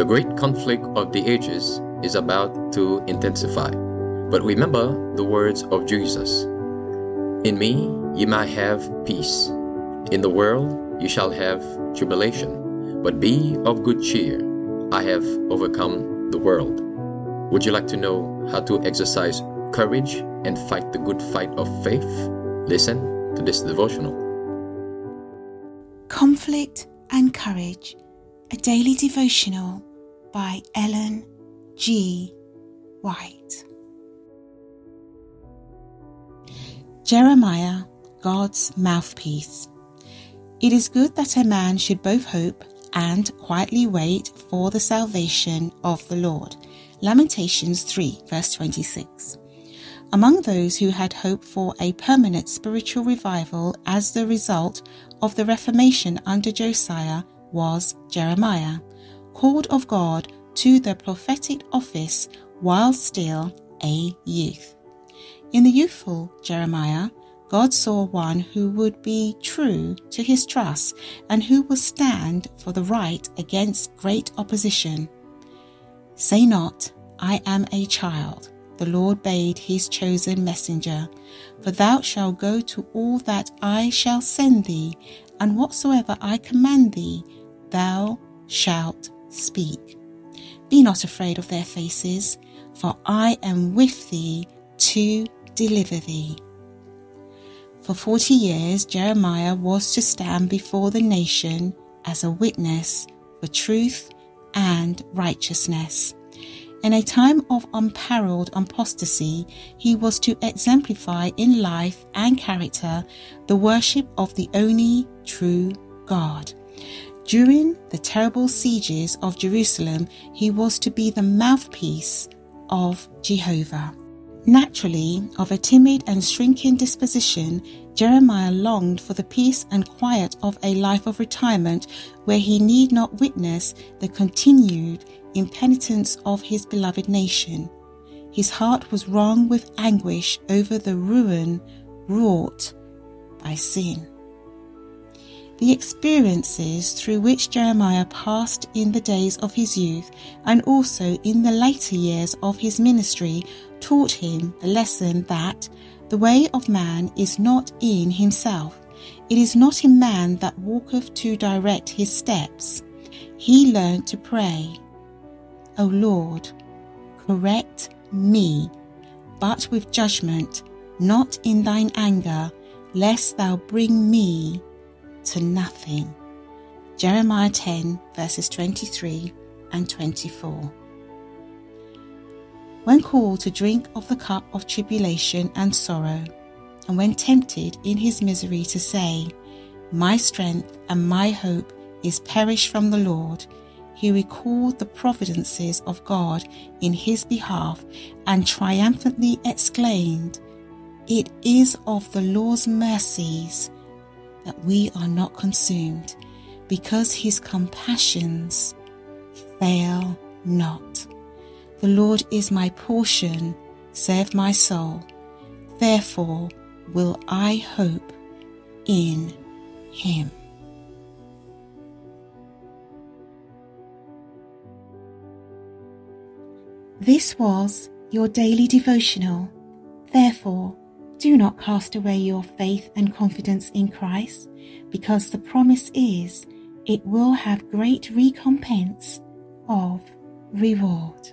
The great conflict of the ages is about to intensify. But remember the words of Jesus. In me ye might have peace. In the world you shall have tribulation. But be of good cheer. I have overcome the world. Would you like to know how to exercise courage and fight the good fight of faith? Listen to this devotional. Conflict and Courage, a daily devotional by Ellen G. White. Jeremiah, God's mouthpiece. It is good that a man should both hope and quietly wait for the salvation of the Lord. Lamentations 3 verse 26. Among those who had hoped for a permanent spiritual revival as the result of the Reformation under Josiah was Jeremiah, called of God to the prophetic office while still a youth. In the youthful Jeremiah, God saw one who would be true to his trust and who would stand for the right against great opposition. Say not, I am a child, the Lord bade his chosen messenger, for thou shalt go to all that I shall send thee, and whatsoever I command thee, thou shalt speak. Be not afraid of their faces, for I am with thee to deliver thee. For 40 years, Jeremiah was to stand before the nation as a witness for truth and righteousness. In a time of unparalleled apostasy, he was to exemplify in life and character the worship of the only true God. During the terrible sieges of Jerusalem, he was to be the mouthpiece of Jehovah. Naturally, of a timid and shrinking disposition, Jeremiah longed for the peace and quiet of a life of retirement where he need not witness the continued impenitence of his beloved nation. His heart was wrung with anguish over the ruin wrought by sin. The experiences through which Jeremiah passed in the days of his youth and also in the later years of his ministry taught him the lesson that the way of man is not in himself. It is not in man that walketh to direct his steps. He learned to pray, O Lord, correct me, but with judgment, not in thine anger, lest thou bring me to nothing. Jeremiah 10 verses 23 and 24. When called to drink of the cup of tribulation and sorrow, and when tempted in his misery to say, my strength and my hope is perished from the Lord, he recalled the providences of God in his behalf and triumphantly exclaimed, it is of the Lord's mercies that we are not consumed, because his compassions fail not. The Lord is my portion, saith my soul. Therefore will I hope in him. This was your daily devotional. Therefore, do not cast away your faith and confidence in Christ, because the promise is it will have great recompense of reward.